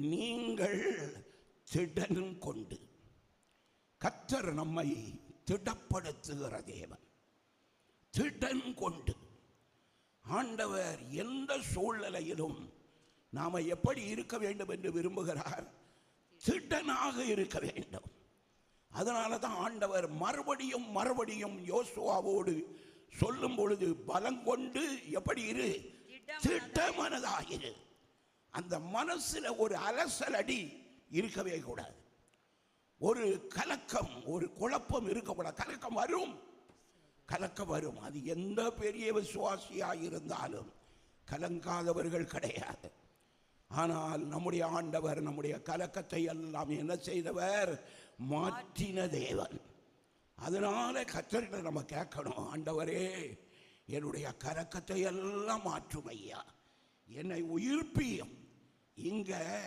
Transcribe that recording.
நீங்கள் திடன் கொண்டு. கர்த்தர் நம்மை திடப்படுத்துகிற தேவன். திடன் கொண்டு ஆண்டவர் எந்த சூழ்நிலையிலும் நாம் எப்படி இருக்க வேண்டும் என்று விரும்புகிறார்? திடனாக இருக்க வேண்டும். அதனால தான் ஆண்டவர் மறுபடியும் மறுபடியும் யோசுவாவோடு சொல்லும் பொழுது பலம் கொண்டு எப்படி இரு, திடமனதாயிரு. அந்த மனசுல ஒரு அலசலடி இருக்கவே கூடாது. ஒரு கலக்கம், ஒரு குழப்பம் இருக்கக்கூடாது. கலக்கம் வரும். அது எந்த பெரிய விசுவாசியாக இருந்தாலும் கலங்காதவர்கள் கிடையாது. ஆனால் நம்முடைய ஆண்டவர் நம்முடைய கலக்கத்தை எல்லாம் என்ன செய்தவர்? மாற்றின தேவன். அதனால கர்த்தர்கிட்ட நம்ம கேட்கணும், ஆண்டவரே என்னுடைய கலக்கத்தை எல்லாம் மாற்றும் ஐயா, என்னை உயிர்ப்பியும். இங்க